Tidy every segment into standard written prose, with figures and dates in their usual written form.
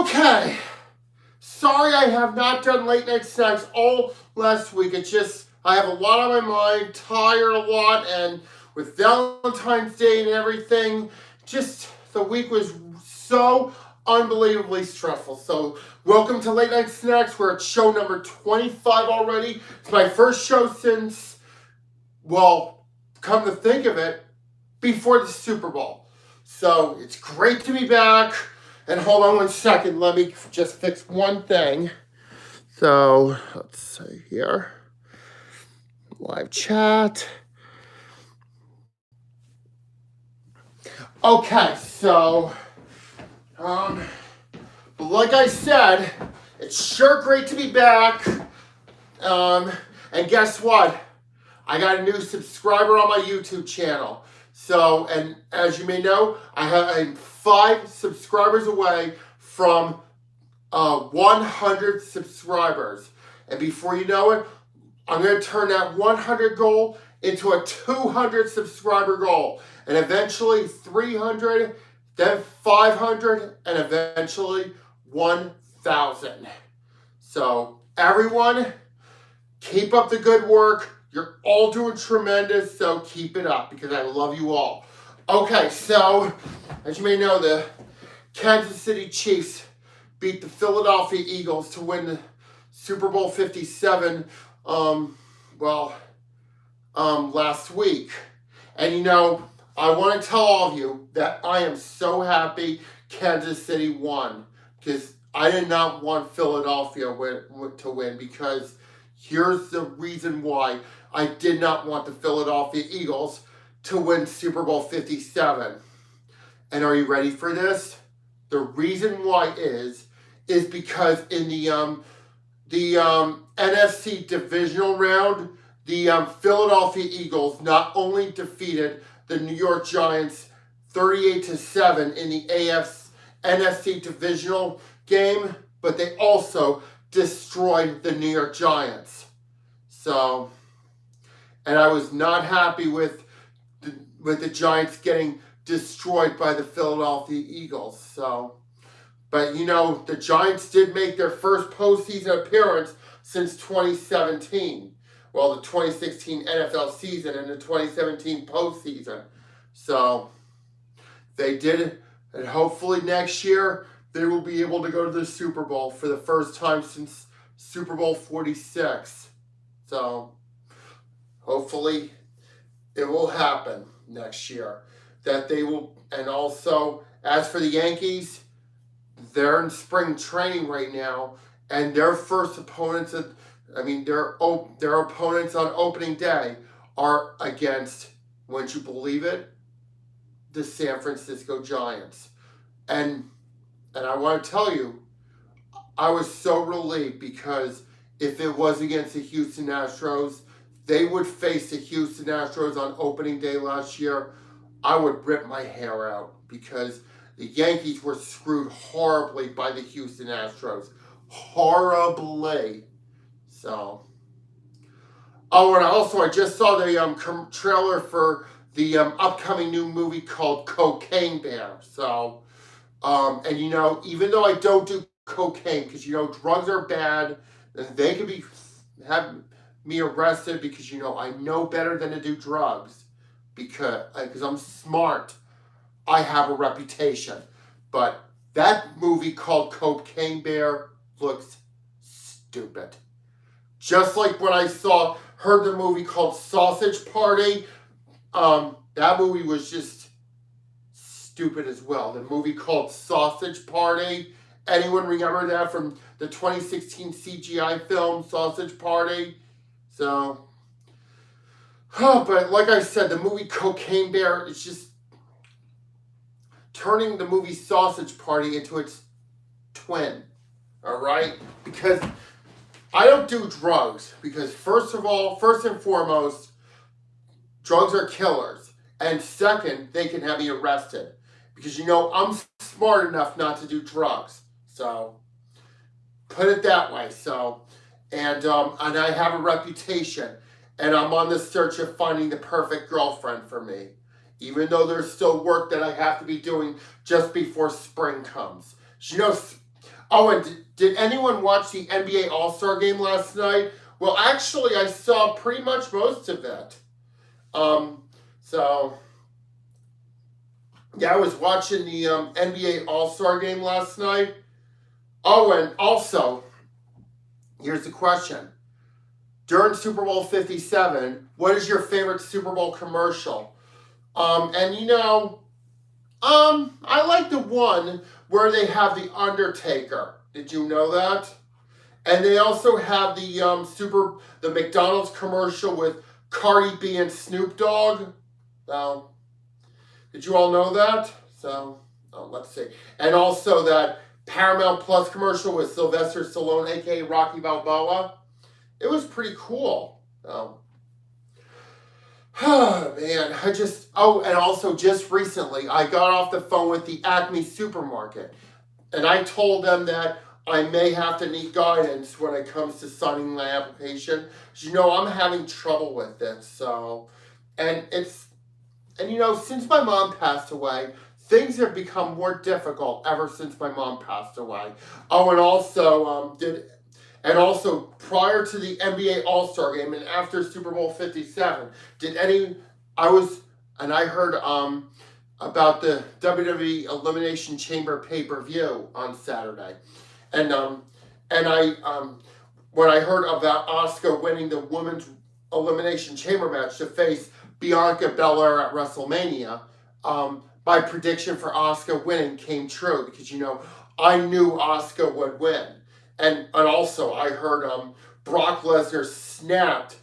Okay. Sorry I have not done late night snacks all last week. It's just, I have a lot on my mind, tired a lot, and with Valentine's Day and everything, just the week was so unbelievably stressful. So, welcome to Late Night Snacks. We're at show number 25 already. It's my first show since, well, come to think of it, before the Super Bowl. So, it's great to be back. And hold on one second, let me just fix one thing. So, let's see here. Live chat. Okay, so, like I said, it's sure great to be back. And guess what? I got a new subscriber on my YouTube channel. So, and as you may know, I'm 5 subscribers away from 100 subscribers. And before you know it, I'm going to turn that 100 goal into a 200 subscriber goal. And eventually 300, then 500, and eventually 1,000. So, everyone, keep up the good work. You're all doing tremendous, so keep it up because I love you all. Okay, so as you may know, the Kansas City Chiefs beat the Philadelphia Eagles to win the Super Bowl 57 last week. And you know, I want to tell all of you that I am so happy Kansas City won because I did not want Philadelphia to win because here's the reason why I did not want the Philadelphia Eagles to win Super Bowl 57. And are you ready for this? The reason why is because in the NFC divisional round, the Philadelphia Eagles not only defeated the New York Giants 38-7 in the NFC divisional game, but they also destroyed the New York Giants. So, and I was not happy with the Giants getting destroyed by the Philadelphia Eagles. So, but you know, the Giants did make their first postseason appearance since 2017. Well, the 2016 NFL season and the 2017 postseason. So, they did, and hopefully next year they will be able to go to the Super Bowl for the first time since Super Bowl 46. So, hopefully it will happen next year. That they will, and also, as for the Yankees, they're in spring training right now, and their first opponents, their opponents on opening day are against, wouldn't you believe it, the San Francisco Giants. And I want to tell you, I was so relieved because if it was against the Houston Astros, they would face the Houston Astros on opening day last year. I would rip my hair out because the Yankees were screwed horribly by the Houston Astros. Horribly. So. Oh, and also I just saw the trailer for the upcoming new movie called Cocaine Bear. So, and you know, even though I don't do cocaine, because you know drugs are bad, and they could have me arrested because you know I know better than to do drugs because I'm smart. I have a reputation, but that movie called Cocaine Bear looks stupid. Just like when I heard the movie called Sausage Party, that movie was just stupid as well. The movie called Sausage Party. Anyone remember that from the 2016 CGI film Sausage Party? So, but like I said, the movie Cocaine Bear is just turning the movie Sausage Party into its twin. All right? Because I don't do drugs. Because first and foremost, drugs are killers. And second, they can have me arrested. Because you know, I'm smart enough not to do drugs. So, put it that way. So, and I have a reputation. And I'm on the search of finding the perfect girlfriend for me. Even though there's still work that I have to be doing just before spring comes. You know, Oh, and did anyone watch the NBA All-Star game last night? Well, actually, I saw pretty much most of it. So yeah, I was watching the NBA All-Star game last night. Oh, and also, here's the question. During Super Bowl 57, what is your favorite Super Bowl commercial? And I like the one where they have the Undertaker. Did you know that? And they also have the McDonald's commercial with Cardi B and Snoop Dogg. Did you all know that? Let's see. And also that Paramount Plus commercial with Sylvester Stallone, aka Rocky Balboa. It was pretty cool. Oh man, and also just recently I got off the phone with the Acme supermarket, and I told them that I may have to need guidance when it comes to signing my application. I'm having trouble with it. Since my mom passed away, things have become more difficult ever since my mom passed away. Oh, and also prior to the NBA All-Star game and after Super Bowl 57, I heard about the WWE Elimination Chamber pay-per-view on Saturday. And when I heard about Asuka winning the Women's Elimination Chamber match to face Bianca Belair at WrestleMania, my prediction for Asuka winning came true because I knew Asuka would win. And also I heard Brock Lesnar snapped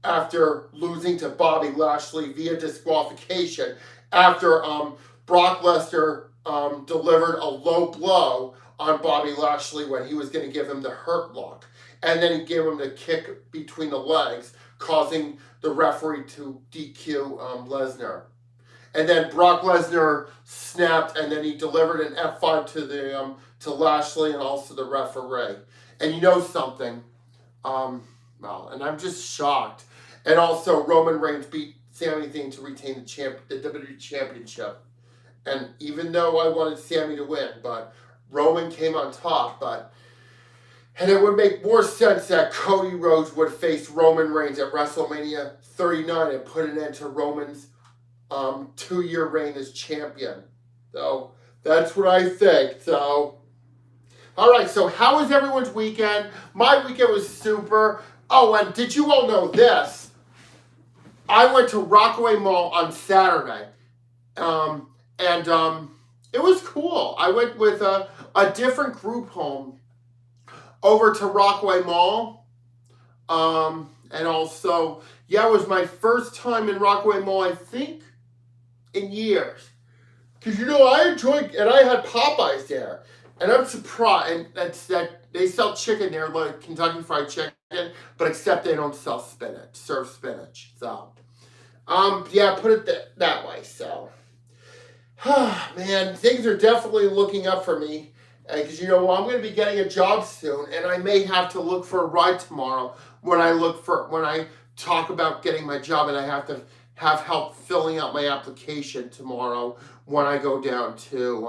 after losing to Bobby Lashley via disqualification after Brock Lesnar delivered a low blow on Bobby Lashley when he was going to give him the Hurt Lock. And then he gave him the kick between the legs, causing the referee to DQ Lesnar. And then Brock Lesnar snapped, and then he delivered an F5 to Lashley and also the referee. And you know something? And I'm just shocked. And also Roman Reigns beat Sami Zayn to retain the WWE Championship. And even though I wanted Sami to win, but Roman came on top. And it would make more sense that Cody Rhodes would face Roman Reigns at WrestleMania 39 and put an end to Roman's 2-year reign as champion. So that's what I think. So, all right. So how was everyone's weekend? My weekend was super. Oh, and did you all know this? I went to Rockaway Mall on Saturday, and it was cool. I went with a different group home over to Rockaway Mall, and also, it was my first time in Rockaway Mall, I think, in years. Because, I enjoyed, and I had Popeyes there. And I'm surprised, and that's they sell chicken there, like Kentucky Fried Chicken, but except they don't serve spinach. So, put it that way. So, man, things are definitely looking up for me. Because, I'm going to be getting a job soon, and I may have to look for a ride tomorrow when I talk about getting my job, and I have to have help filling out my application tomorrow when I go down to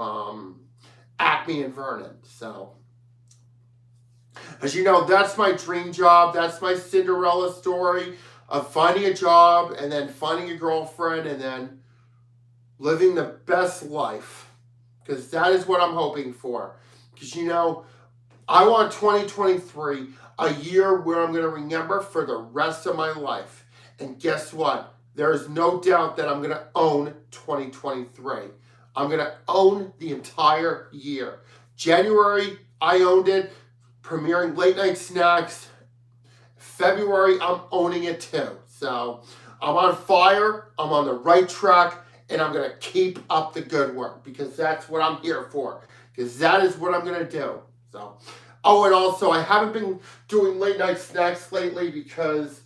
Acme and Vernon. So, as you know, that's my dream job. That's my Cinderella story of finding a job and then finding a girlfriend and then living the best life. Because that is what I'm hoping for. Because, I want 2023 a year where I'm going to remember for the rest of my life. And guess what? There is no doubt that I'm going to own 2023. I'm going to own the entire year. January, I owned it, premiering Late Night Snacks. February, I'm owning it too. So I'm on fire, I'm on the right track, and I'm going to keep up the good work because that's what I'm here for. Because that is what I'm going to do. So, and also, I haven't been doing Late Night Snacks lately because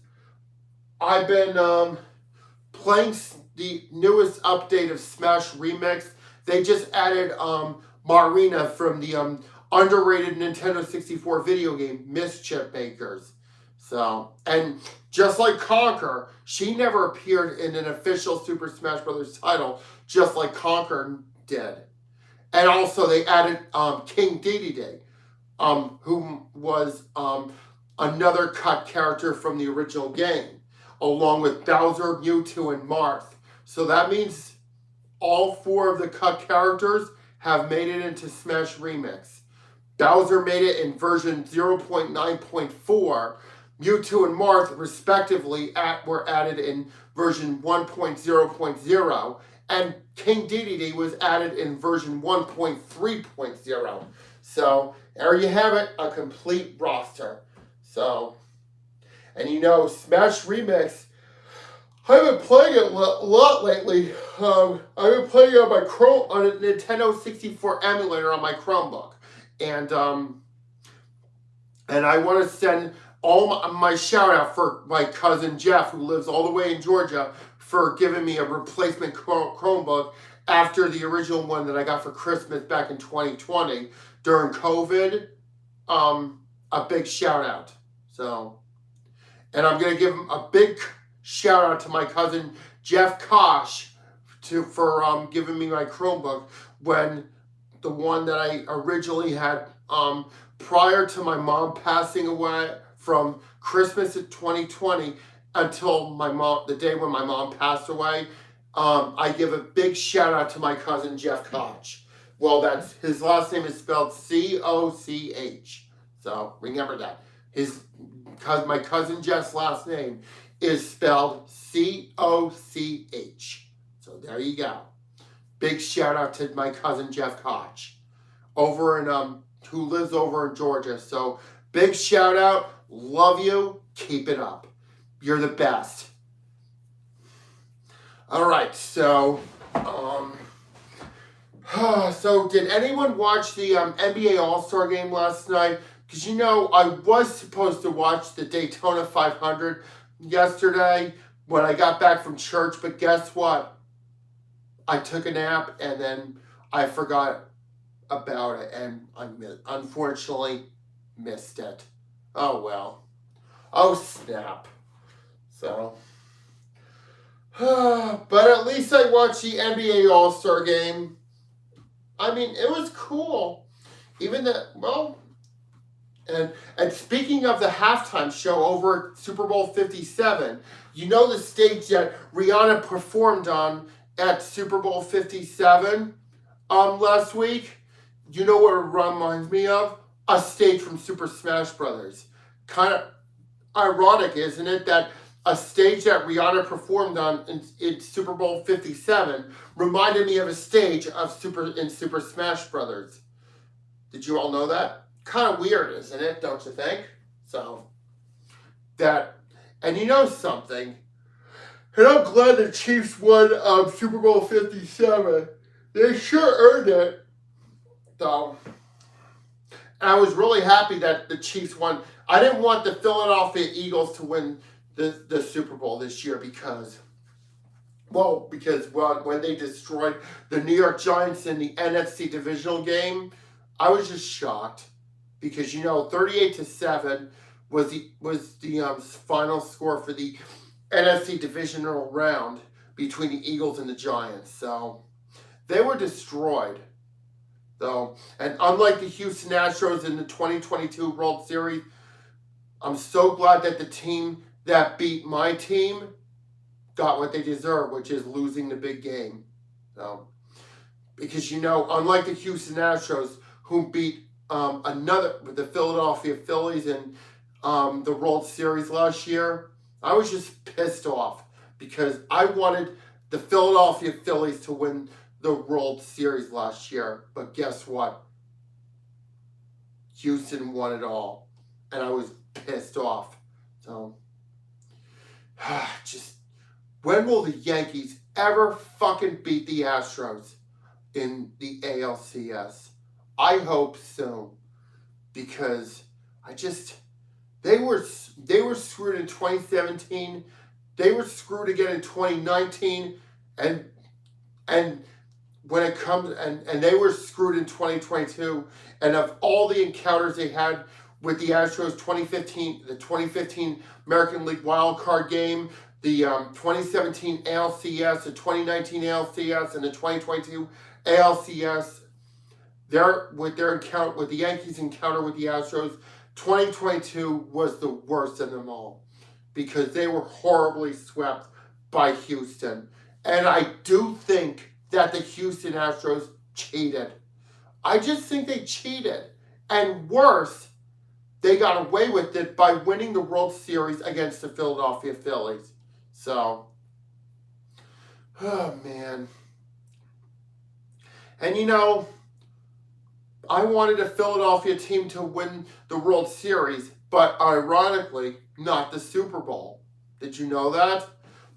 I've been playing the newest update of Smash Remix. They just added Marina from the underrated Nintendo 64 video game Mischief Makers. So, and just like Conker, she never appeared in an official Super Smash Bros. Title, just like Conker did. And also they added King Dedede, who was another cut character from the original game, along with Bowser, Mewtwo, and Marth. So that means all 4 of the cut characters have made it into Smash Remix. Bowser made it in version 0.9.4. Mewtwo and Marth, respectively, were added in version 1.0.0. And King Dedede was added in version 1.3.0. So there you have it, a complete roster. So, and Smash Remix, I've been playing it a lot lately. I've been playing it on a Nintendo 64 emulator on my Chromebook. And I want to send all my shout out for my cousin Jeff, who lives all the way in Georgia, for giving me a replacement Chromebook after the original one that I got for Christmas back in 2020 during COVID. A big shout out. So, and I'm going to give him a big shout out to my cousin Jeff Kosh for giving me my Chromebook when the one that I originally had prior to my mom passing away from Christmas of 2020 until the day when my mom passed away. I give a big shout out to my cousin Jeff Koch. Well, his last name is spelled C-O-C-H. So remember that. My cousin Jeff's last name is spelled C-O-C-H. So there you go. Big shout out to my cousin Jeff Koch who lives over in Georgia. So big shout out. Love you. Keep it up. You're the best. All right. So did anyone watch the NBA All-Star game last night? Because I was supposed to watch the Daytona 500 yesterday when I got back from church, but guess what? I took a nap and then I forgot about it, and I unfortunately missed it. Oh well. Oh snap. So, but at least I watched the NBA All-Star game. I mean, it was cool. And speaking of the halftime show over at Super Bowl 57, the stage that Rihanna performed on at Super Bowl 57 last week? You know what it reminds me of? A stage from Super Smash Brothers. Kind of ironic, isn't it, that a stage that Rihanna performed on in Super Bowl 57 reminded me of a stage in Super Smash Brothers. Did you all know that? Kind of weird, isn't it? Don't you think? So, and something? And I'm glad the Chiefs won Super Bowl 57. They sure earned it. So, and I was really happy that the Chiefs won. I didn't want the Philadelphia Eagles to win the Super Bowl this year because when they destroyed the New York Giants in the NFC divisional game, I was just shocked because 38-7 was the final score for the NFC divisional round between the Eagles and the Giants. So they were destroyed. So, and unlike the Houston Astros in the 2022 World Series, I'm so glad that the team that beat my team got what they deserve, which is losing the big game. So, because unlike the Houston Astros, who beat the Philadelphia Phillies in the World Series last year, I was just pissed off because I wanted the Philadelphia Phillies to win the World Series last year. But guess what? Houston won it all. And I was pissed off. So, when will the Yankees ever fucking beat the Astros in the ALCS? I hope soon. Because they were screwed in 2017. They were screwed again in 2019, and when it comes and they were screwed in 2022. And of all the encounters they had with the Astros, the 2015 American League Wild Card game, the 2017 ALCS, the 2019 ALCS, and the 2022 ALCS, with the Yankees encounter with the Astros, 2022 was the worst of them all because they were horribly swept by Houston. And I do think that the Houston Astros cheated. I just think they cheated. And worse, they got away with it by winning the World Series against the Philadelphia Phillies. So, oh man. And you know, I wanted a Philadelphia team to win the World Series, but ironically, not the Super Bowl. Did you know that?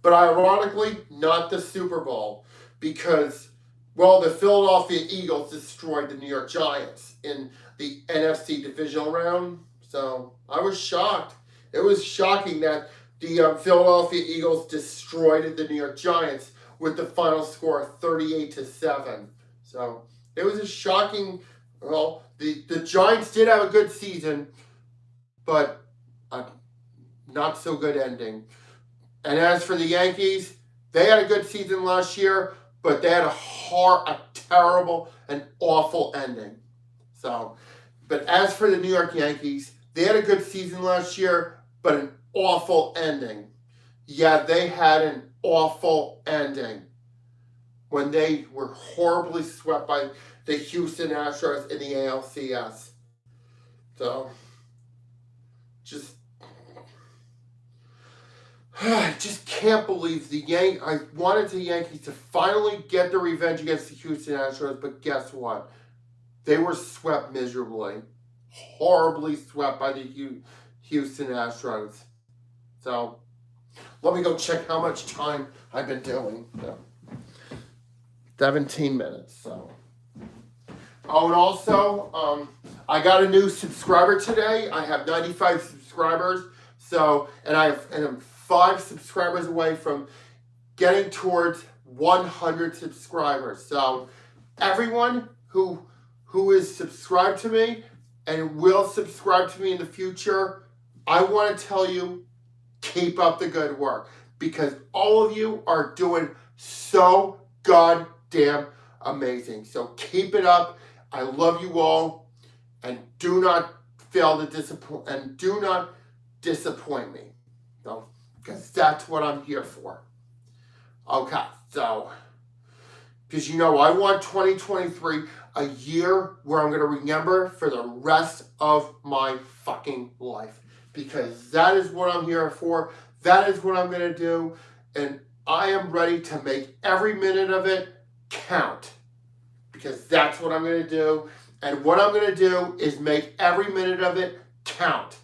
But ironically, not the Super Bowl. Because, well, the Philadelphia Eagles destroyed the New York Giants in the NFC divisional round. So I was shocked. It was shocking that the Philadelphia Eagles destroyed the New York Giants with the final score of 38-7. So it was a shocking. Well, the Giants did have a good season, but a not so good ending. And as for the Yankees, they had a good season last year, but they had a terrible and awful ending. So, but as for the New York Yankees, they had a good season last year, but an awful ending. Yeah, they had an awful ending when they were horribly swept by the Houston Astros in the ALCS. So, I just can't believe I wanted the Yankees to finally get their revenge against the Houston Astros, but guess what? They were swept miserably. Horribly swept by the Houston Astros. So, let me go check how much time I've been doing. So, 17 minutes, so. Oh, and also, I got a new subscriber today. I have 95 subscribers. So, and I'm 5 subscribers away from getting towards 100 subscribers. So, everyone who is subscribed to me and will subscribe to me in the future, I want to tell you, keep up the good work. Because all of you are doing so goddamn amazing. So keep it up. I love you all. And do not fail to disappoint. And do not disappoint me. So, because that's what I'm here for. Okay, so, because you know, I want 2023 a year where I'm going to remember for the rest of my fucking life. Because that is what I'm here for. That is what I'm going to do. And I am ready to make every minute of it count. Because that's what I'm going to do. And what I'm going to do is make every minute of it count.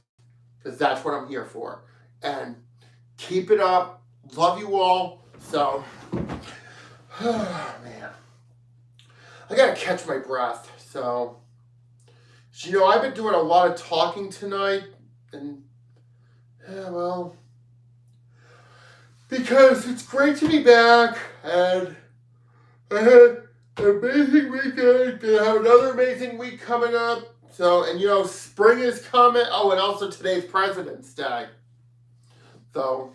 Because that's what I'm here for. And keep it up. Love you all. So, oh, man. I got to catch my breath. So, you know, I've been doing a lot of talking tonight. And, yeah, well, because it's great to be back. And I had an amazing weekend. Gonna have another amazing week coming up. So, and you know, spring is coming. Oh, and also today's President's Day. So,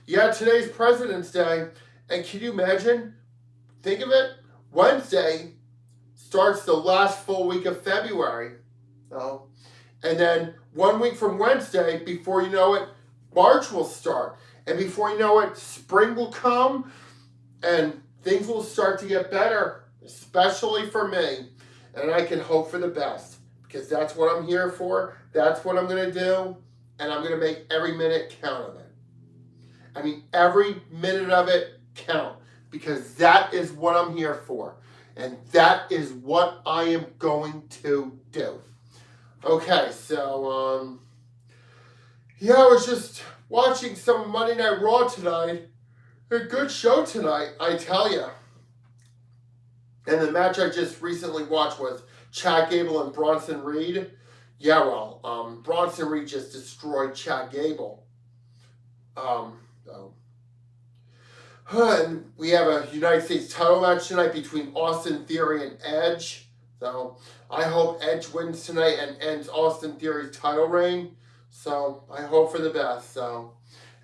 yeah, today's President's Day. And can you imagine? Think of it. Wednesday starts the last full week of February. So, and then 1 week from Wednesday, before you know it, March will start. And before you know it, spring will come. And things will start to get better, especially for me. And I can hope for the best. Because that's what I'm here for. That's what I'm going to do. And I'm going to make every minute count of it. I mean, every minute of it count. Because that is what I'm here for. And that is what I am going to do. Okay, so, yeah, I was just watching some Monday Night Raw tonight. A good show tonight, I tell you. And the match I just recently watched was Chad Gable and Bronson Reed. Yeah, well, Bronson Reed just destroyed Chad Gable. And we have a United States title match tonight between Austin Theory and Edge. So I hope Edge wins tonight and ends Austin Theory's title reign. So I hope for the best. So,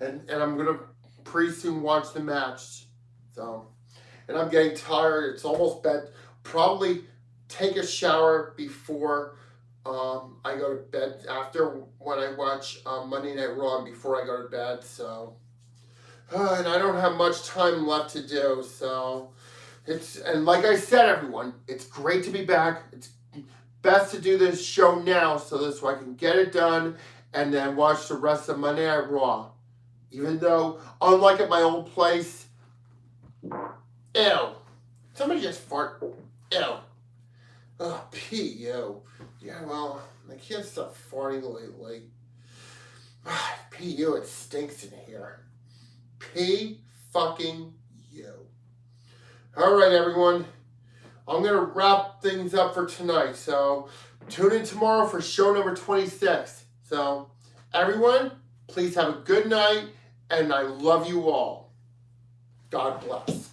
and I'm gonna pretty soon watch the match. So, and I'm getting tired. It's almost bed. Probably take a shower before I go to bed, after when I watch Monday Night Raw and before I go to bed. So, and I don't have much time left to do. So, and like I said, everyone, it's great to be back. It's best to do this show now so I can get it done and then watch the rest of Monday Night Raw. Even though, unlike at my old place, ew. Somebody just fart. Ew. Oh, P.U. Yeah, well, I can't stop farting lately. P.U., it stinks in here. P-fucking-U. All right, everyone. I'm going to wrap things up for tonight. So, tune in tomorrow for show number 26. So, everyone, please have a good night, and I love you all. God bless.